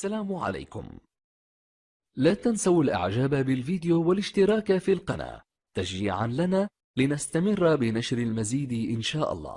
السلام عليكم. لا تنسوا الإعجاب بالفيديو والاشتراك في القناة تشجيعا لنا لنستمر بنشر المزيد إن شاء الله.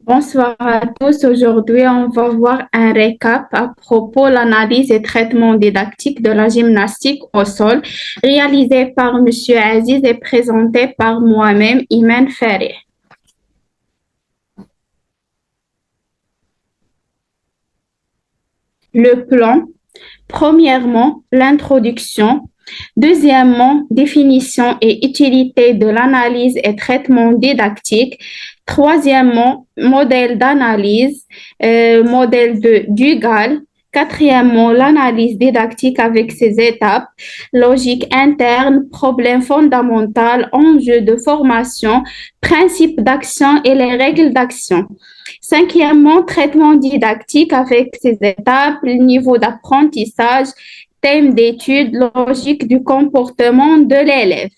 Bonsoir à tous. Aujourd'hui, on va voir un récap à propos de l'analyse et traitement didactique de la gymnastique au sol, réalisé par Monsieur Aziz et présenté par moi-même, Iman Ferry. Le plan. Premièrement, l'introduction. Deuxièmement, définition et utilité de l'analyse et traitement didactique. Troisièmement, modèle d'analyse, modèle de Dugal. Quatrièmement, l'analyse didactique avec ses étapes, logique interne, problème fondamental, enjeux de formation, principes d'action et les règles d'action. Cinquièmement, traitement didactique avec ses étapes, niveau d'apprentissage, thème d'étude, logique du comportement de l'élève.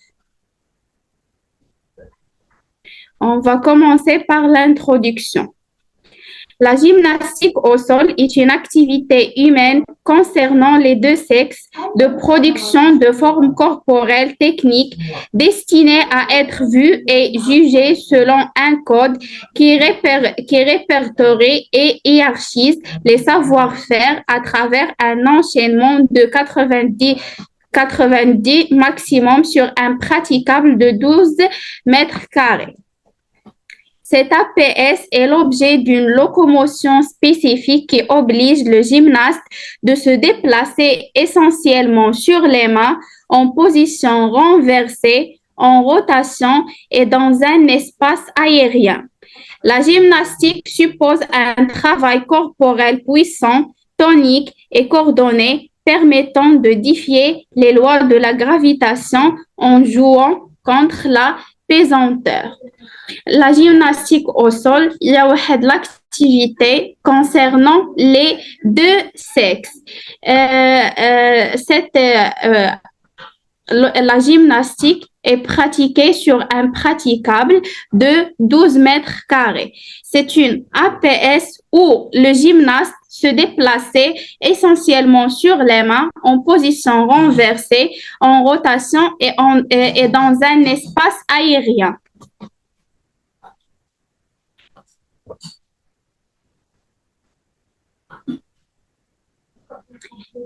On va commencer par l'introduction. La gymnastique au sol est une activité humaine concernant les deux sexes de production de formes corporelles techniques destinées à être vues et jugées selon un code qui répertorie et hiérarchise les savoir-faire à travers un enchaînement de 90 maximum sur un praticable de 12 mètres carrés. Cet APS est l'objet d'une locomotion spécifique qui oblige le gymnaste de se déplacer essentiellement sur les mains en position renversée, en rotation et dans un espace aérien. La gymnastique suppose un travail corporel puissant, tonique et coordonné permettant de défier les lois de la gravitation en jouant contre la pesanteur. La gymnastique au sol, il y a l'activité concernant les deux sexes. La gymnastique est pratiquée sur un praticable de 12 mètres carrés. C'est une APS où le gymnaste se déplaçait essentiellement sur les mains en position renversée, en rotation et dans un espace aérien.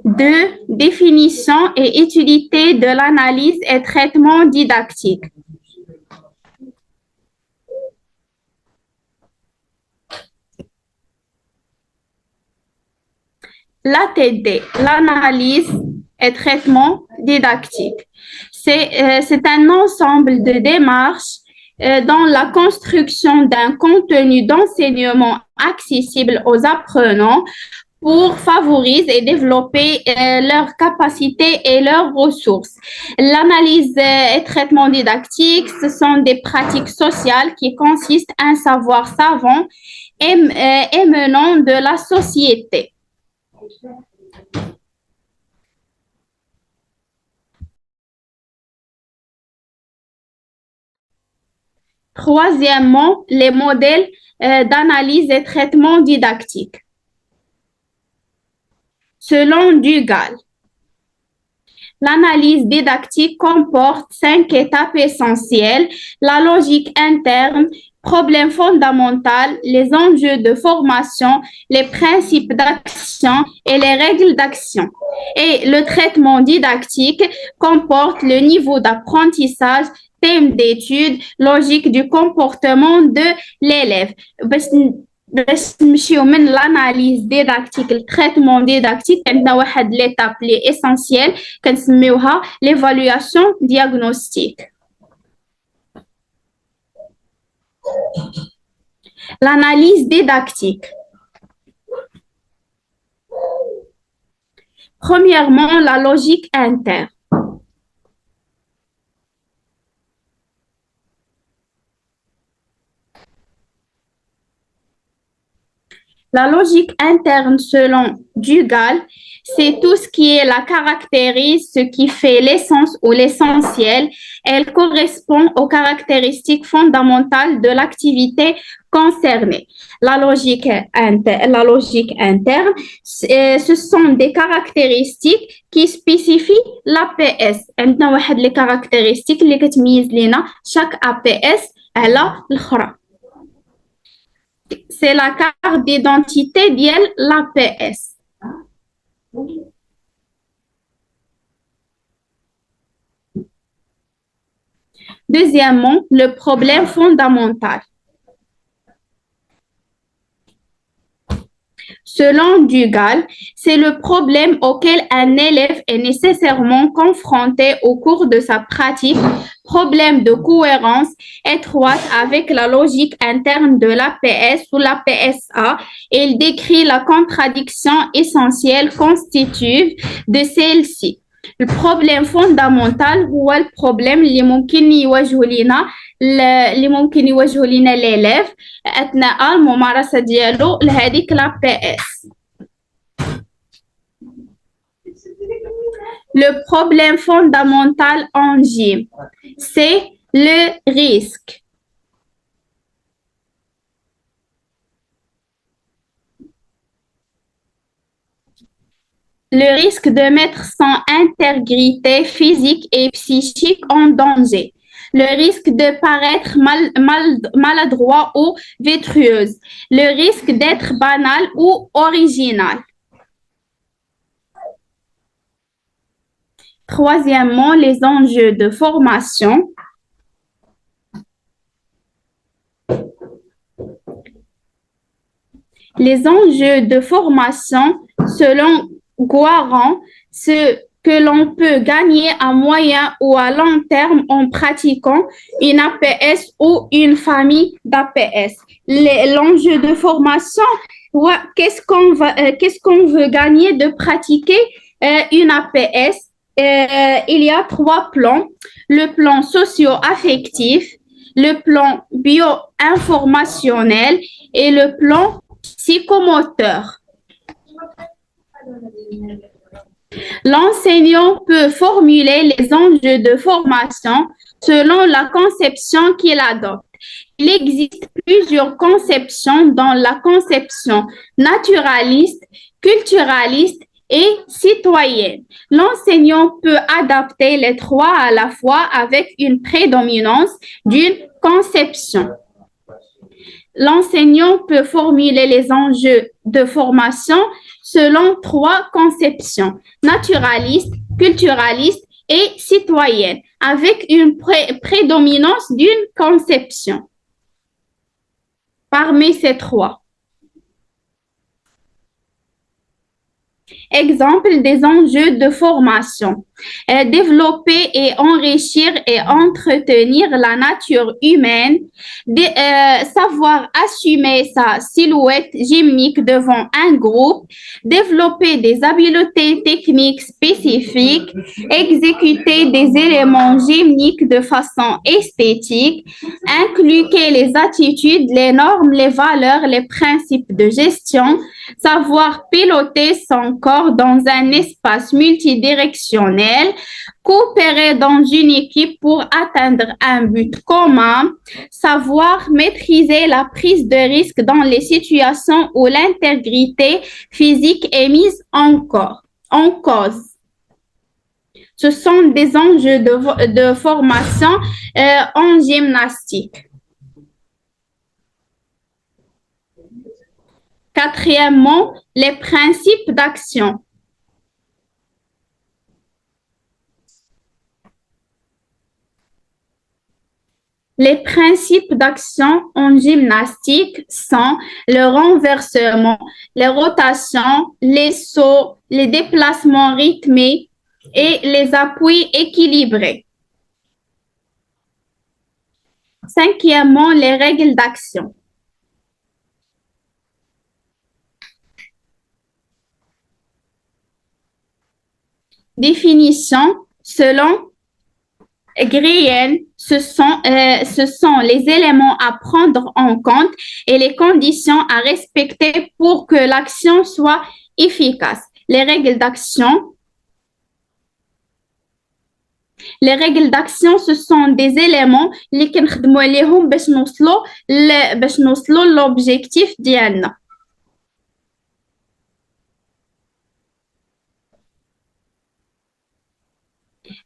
Deux, définition et utilité de l'analyse et traitement didactique. L'ATD, l'analyse et traitement didactique. C'est un ensemble de démarches dans la construction d'un contenu d'enseignement accessible aux apprenants pour favoriser et développer leurs capacités et leurs ressources. L'analyse et traitement didactique, ce sont des pratiques sociales qui consistent à un savoir savant émanant de la société. Troisièmement, les modèles d'analyse et traitement didactique. Selon Dugal, l'analyse didactique comporte 5 étapes essentielles: la logique interne, problème fondamental, les enjeux de formation, les principes d'action et les règles d'action. Et le traitement didactique comporte le niveau d'apprentissage, thème d'étude, logique du comportement de l'élève. باش نمشيو من l'analyse didactique التريتمون ديداكتيك عندنا واحد ليتاب لي اسونسييل كنسميوها l'évaluation diagnostique. L'analyse didactique. Premièrement, la logique interne. La logique interne selon Dugal, c'est tout ce qui est la caractérise, ce qui fait l'essence ou l'essentiel. Elle correspond aux caractéristiques fondamentales de l'activité concernée. La logique interne, ce sont des caractéristiques qui spécifient l'APS. عندنا واحد les caractéristiques اللي كتميز لنا chaque APS على الأخرى. C'est la carte d'identité de l'APS. Deuxièmement, le problème fondamental. Selon Dugal, c'est le problème auquel un élève est nécessairement confronté au cours de sa pratique, problème de cohérence étroite avec la logique interne de l'APS ou l'APSA. Il décrit la contradiction essentielle constitutive de celle-ci. البروبليم فوندامونتال هو البروبليم اللي ممكن يواجهه لينا ليليف اثناء الممارسه ديالو لهذيك لا بي اس. Le problème fondamental en gym, c'est le risque. Le risque de mettre son intégrité physique et psychique en danger. Le risque de paraître maladroit ou vétueuse. Le risque d'être banal ou original. Troisièmement, les enjeux de formation. Les enjeux de formation, selon Guaran, ce que l'on peut gagner à moyen ou à long terme en pratiquant une APS ou une famille d'APS. L'enjeu de formation, qu'est-ce qu'on veut gagner de pratiquer une APS? Il y a 3 plans. Le plan socio-affectif, le plan bio-informationnel et le plan psychomoteur. L'enseignant peut formuler les enjeux de formation selon la conception qu'il adopte. Il existe plusieurs conceptions dans la conception naturaliste, culturaliste et citoyenne. L'enseignant peut adapter les 3 à la fois avec une prédominance d'une conception. L'enseignant peut formuler les enjeux de formation selon 3 conceptions, naturaliste, culturaliste et citoyenne, avec une prédominance d'une conception. Parmi ces 3. Exemple des enjeux de formation. Développer et enrichir et entretenir la nature humaine, savoir assumer sa silhouette gymnique devant un groupe, développer des habiletés techniques spécifiques, exécuter des éléments gymniques de façon esthétique, inculquer les attitudes, les normes, les valeurs, les principes de gestion, savoir piloter son corps dans un espace multidirectionnel, coopérer dans une équipe pour atteindre un but commun, savoir maîtriser la prise de risque dans les situations où l'intégrité physique est mise en cause. Ce sont des enjeux de formation en gymnastique. Quatrièmement, les principes d'action. Les principes d'action en gymnastique sont le renversement, les rotations, les sauts, les déplacements rythmés et les appuis équilibrés. Cinquièmement, les règles d'action. Définition selon Grienne, ce sont les éléments à prendre en compte et les conditions à respecter pour que l'action soit efficace. Les règles d'action, ce sont des éléments اللي كنخدموا عليهم باش نوصلوا l'objectif ديالنا.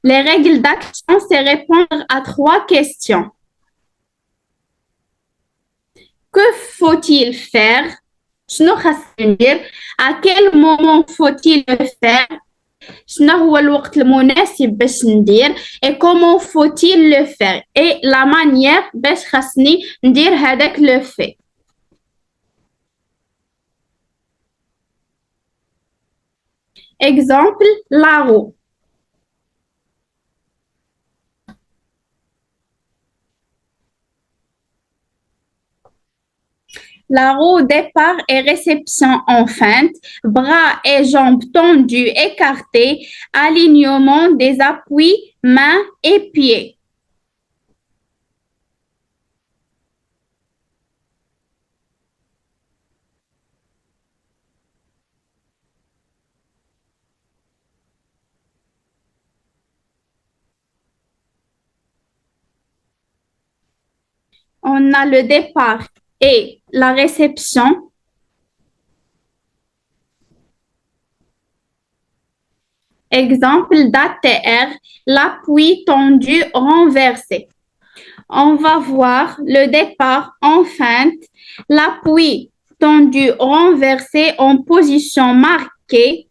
Les règles d'action, c'est répondre à 3 questions. Que faut-il faire? شنو خاصني ندير? À quel moment faut-il le faire? شنو هو الوقت المناسب باش ندير؟ Et comment faut-il le faire? Et la manière باش خاصني ندير هذاك le fait. Exemple, la roue. La roue départ et réception en feinte, bras et jambes tendus, écartés, alignement des appuis, mains et pieds. On a le départ et la réception. Exemple d'ATR, l'appui tendu renversé. On va voir le départ en feinte, l'appui tendu renversé en position marquée.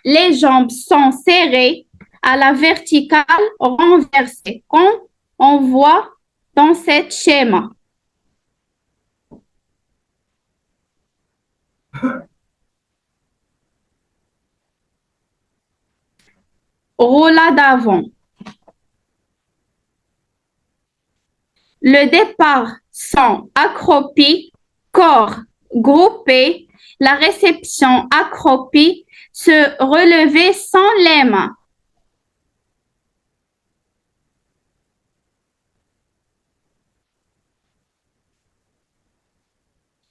Les jambes sont serrées à la verticale renversée, comme on voit dans ce schéma. Roulade avant. Le départ sont accroupis, corps groupés, la réception accroupie, se relever sans les mains.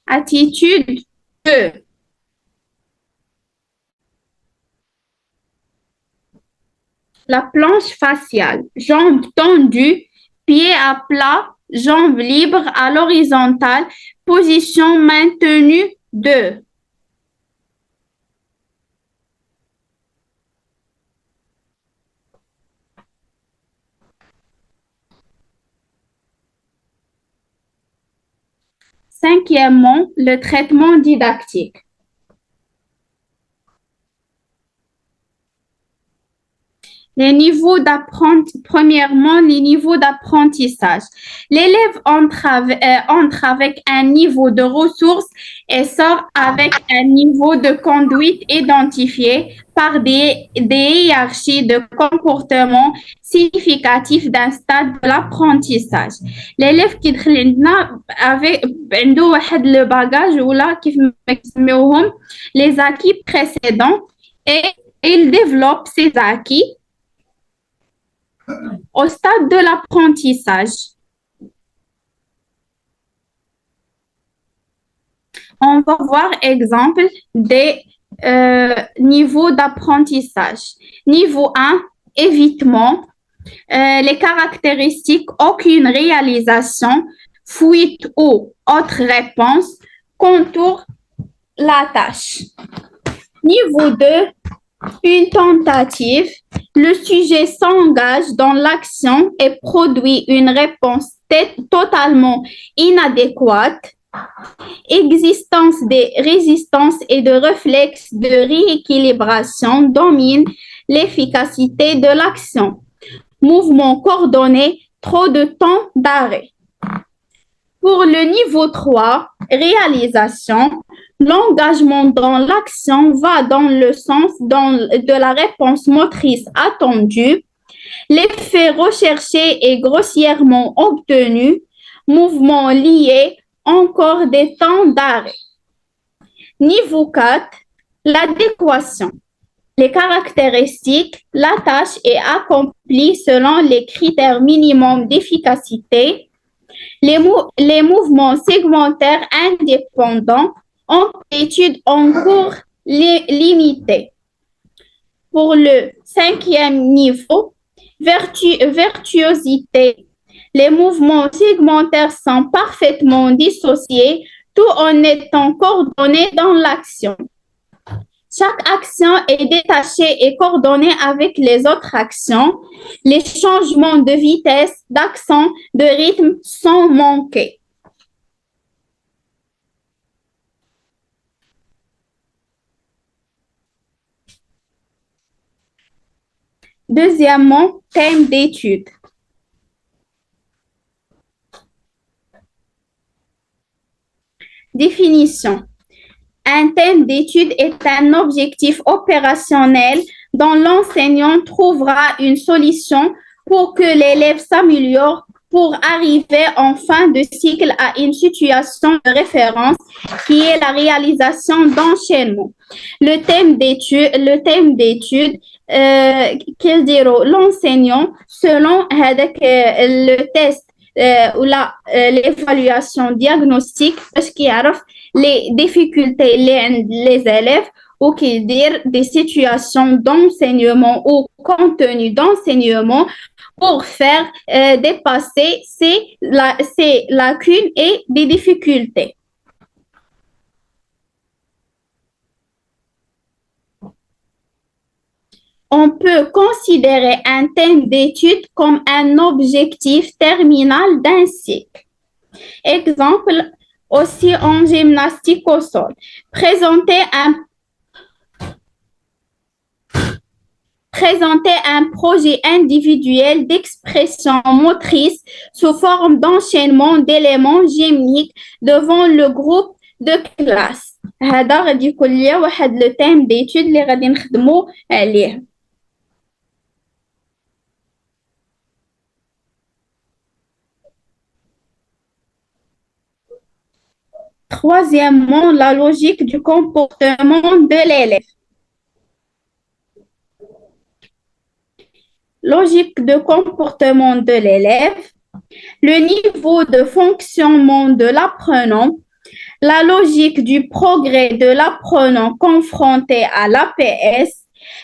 Attitude 2. La planche faciale, jambes tendues, pieds à plat, jambes libres à l'horizontale, position maintenue 2. Cinquièmement, le traitement didactique. Premièrement, les niveaux d'apprentissage. L'élève entre avec un niveau de ressources et sort avec un niveau de conduite identifié par des hiérarchies de comportement significatifs d'un stade de l'apprentissage. L'élève qui avec le bagage ou là qui les acquis précédents et il développe ses acquis au stade de l'apprentissage. On va voir exemple des niveaux d'apprentissage. Niveau 1, évitement. Les caractéristiques, aucune réalisation, fuite ou autre réponse, contourne la tâche. Niveau 2, une tentative. Le sujet s'engage dans l'action et produit une réponse totalement inadéquate. Existence des résistances et de réflexes de rééquilibration domine l'efficacité de l'action. Mouvement coordonné, trop de temps d'arrêt. Pour le niveau 3, réalisation, l'engagement dans l'action va dans le sens de la réponse motrice attendue. L'effet recherché est grossièrement obtenu. Mouvement lié, encore des temps d'arrêt. Niveau 4, l'adéquation. Les caractéristiques, la tâche est accomplie selon les critères minimums d'efficacité. Les mouvements segmentaires indépendants, amplitude en cours limitée. Pour le 5e niveau, virtuosité. Les mouvements segmentaires sont parfaitement dissociés, tout en étant coordonnés dans l'action. Chaque action est détachée et coordonnée avec les autres actions. Les changements de vitesse, d'accent, de rythme sont manqués. Deuxièmement, thème d'étude. Définition. Un thème d'étude est un objectif opérationnel dont l'enseignant trouvera une solution pour que l'élève s'améliore pour arriver en fin de cycle à une situation de référence qui est la réalisation d'enchaînements. Le thème d'étude, l'enseignant, selon le test ou l'évaluation diagnostique, parce qu'il y a les difficultés les élèves ou qui dire des situations d'enseignement ou contenu d'enseignement pour faire dépasser ces lacunes et des difficultés. On peut considérer un thème d'étude comme un objectif terminal d'un cycle. Exemple, aussi en gymnastique au sol. Présenter un projet individuel d'expression motrice sous forme d'enchaînement d'éléments gymniques devant le groupe de classe. هذا غادي يكون ليا واحد لو تيم ديتود اللي غادي نخدمو عليه. Troisièmement, la logique du comportement de l'élève. Logique de comportement de l'élève, le niveau de fonctionnement de l'apprenant, la logique du progrès de l'apprenant confronté à l'APS,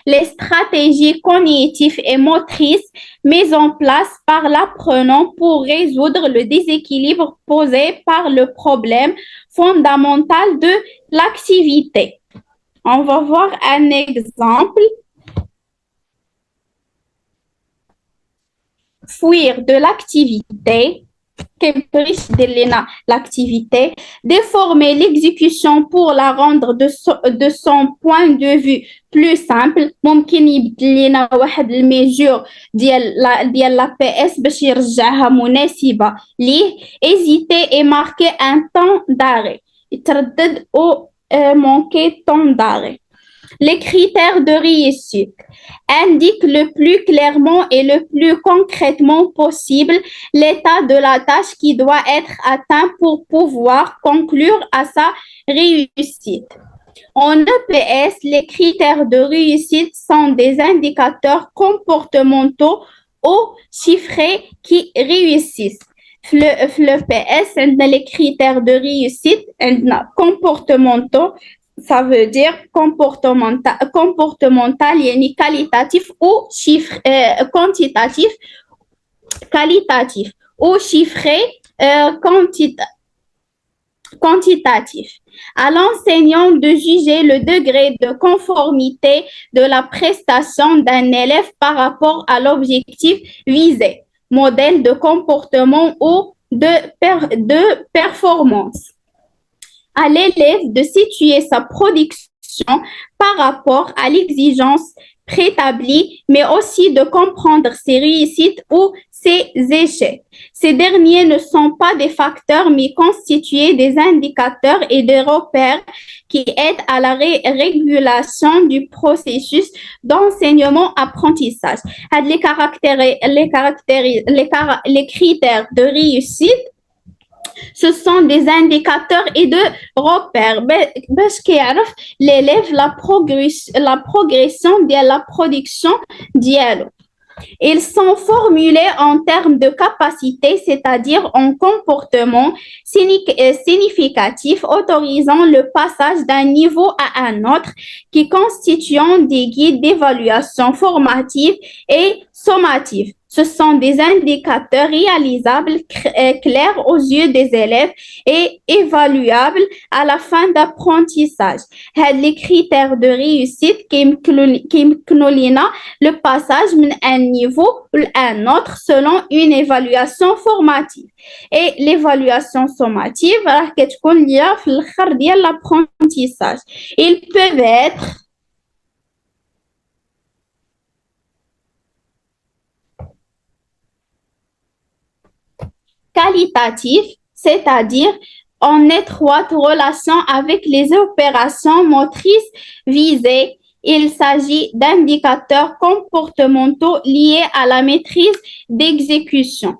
les stratégies cognitives et motrices mises en place par l'apprenant pour résoudre le déséquilibre posé par le problème fondamental de l'activité. On va voir un exemple. Fuir de l'activité, l'activité, déformer l'exécution pour la rendre de son point de vue plus simple. ممكن يبدل لنا واحد الميجور ديال لا بي اس باش يرجعها مناسبة ليه. hésiter et marquer un temps d'arrêt. يتردد ou manquer temps d'arrêt. Les critères de réussite indiquent le plus clairement et le plus concrètement possible l'état de la tâche qui doit être atteint pour pouvoir conclure à sa réussite. En EPS, les critères de réussite sont des indicateurs comportementaux ou chiffrés qui réussissent. Le PS, les critères de réussite comportementaux, ça veut dire comportemental, yani qualitatif ou quantitatif, qualitatif ou chiffré quantitatif. À l'enseignant de juger le degré de conformité de la prestation d'un élève par rapport à l'objectif visé, modèle de comportement ou de performance. À l'élève de situer sa production par rapport à l'exigence préétablie, mais aussi de comprendre ses réussites ou ses échecs. Ces derniers ne sont pas des facteurs, mais constituent des indicateurs et des repères qui aident à la régulation du processus d'enseignement-apprentissage. Les critères de réussite Ce sont des indicateurs et de repères باش كيعرف l'élève la progression de la production ديالو. Ils sont formulés en termes de capacité, c'est-à-dire en comportement significatif autorisant le passage d'un niveau à un autre qui constituent des guides d'évaluation formative et sommative. Ce sont des indicateurs réalisables, clairs aux yeux des élèves et évaluables à la fin d'apprentissage. Les critères de réussite كيمكنوا لنا le passage من un niveau à un autre selon une évaluation formative. Et l'évaluation sommative راه كتكون ليا في الاخر ديال l'apprentissage. Ils peuvent être qualitatif, c'est-à-dire en étroite relation avec les opérations motrices visées. Il s'agit d'indicateurs comportementaux liés à la maîtrise d'exécution.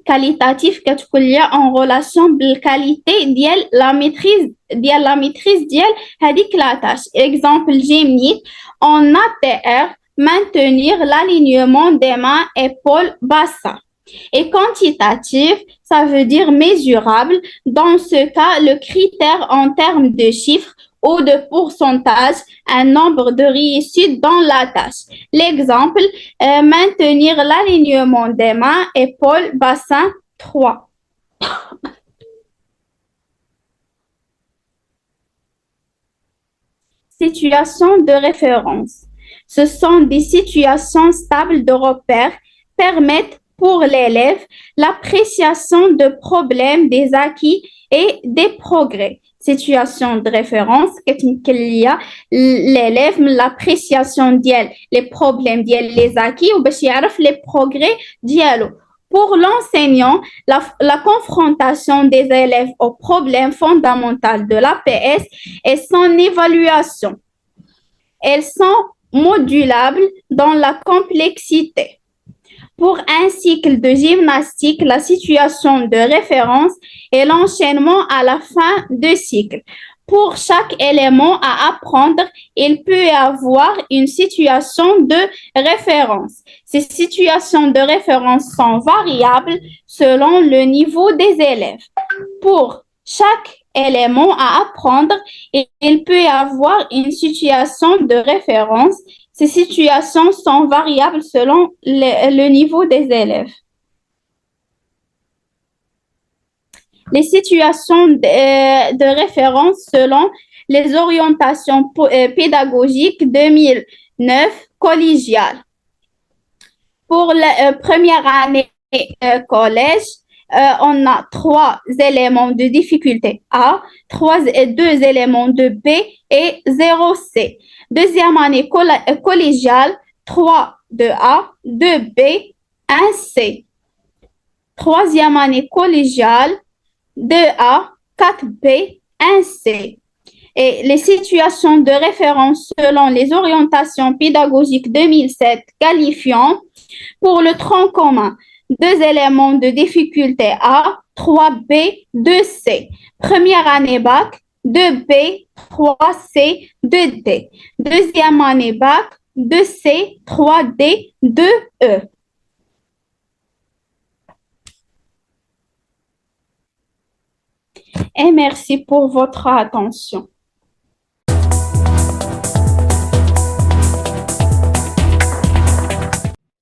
Qualitatif كتكون ليا en relation بالqualité ديال la maîtrise ديال هذيك la tâche. Exemple Gemini en ATR, maintenir l'alignement des mains, épaules, bassin. Et quantitatif, ça veut dire mesurable. Dans ce cas, le critère en termes de chiffres ou de pourcentage, un nombre de réussites dans la tâche. L'exemple, maintenir l'alignement des mains, épaules, bassin, 3. Situations de référence. Ce sont des situations stables de repère permettent pour l'élève l'appréciation de problèmes, des acquis et des progrès. Situation de référence كتمكن ليا l'élève من l'appréciation ديال les problèmes ديال les acquis وباش يعرف les progrès ديالو. Pour l'enseignant, la confrontation des élèves aux problèmes fondamentaux de l'APS et son évaluation. Elles sont modulables dans la complexité. Pour un cycle de gymnastique, la situation de référence est l'enchaînement à la fin de cycle. Pour chaque élément à apprendre, il peut y avoir une situation de référence. Ces situations de référence sont variables selon le niveau des élèves. Pour chaque élément à apprendre, il peut y avoir une situation de référence. Ces situations sont variables selon le niveau des élèves. Les situations de référence selon les orientations pédagogiques 2009 collégiales. Pour la première année collège, on a 3 éléments de difficulté A, 2 éléments de B et 0 C. Deuxième année collégiale, 3 de A, 2 B, 1 C. Troisième année collégiale, 2 A, 4 B, 1 C. Et les situations de référence selon les orientations pédagogiques 2007 qualifiant pour le tronc commun. 2 éléments de difficulté A, 3B, 2C. Première année bac, 2B, 3C, 2D. Deuxième année bac, 2C, 3D, 2E. Et merci pour votre attention.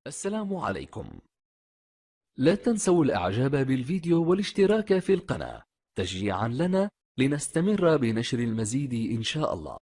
السلام عليكم. لا تنسوا الإعجاب بالفيديو والاشتراك في القناة تشجيعا لنا لنستمر بنشر المزيد إن شاء الله.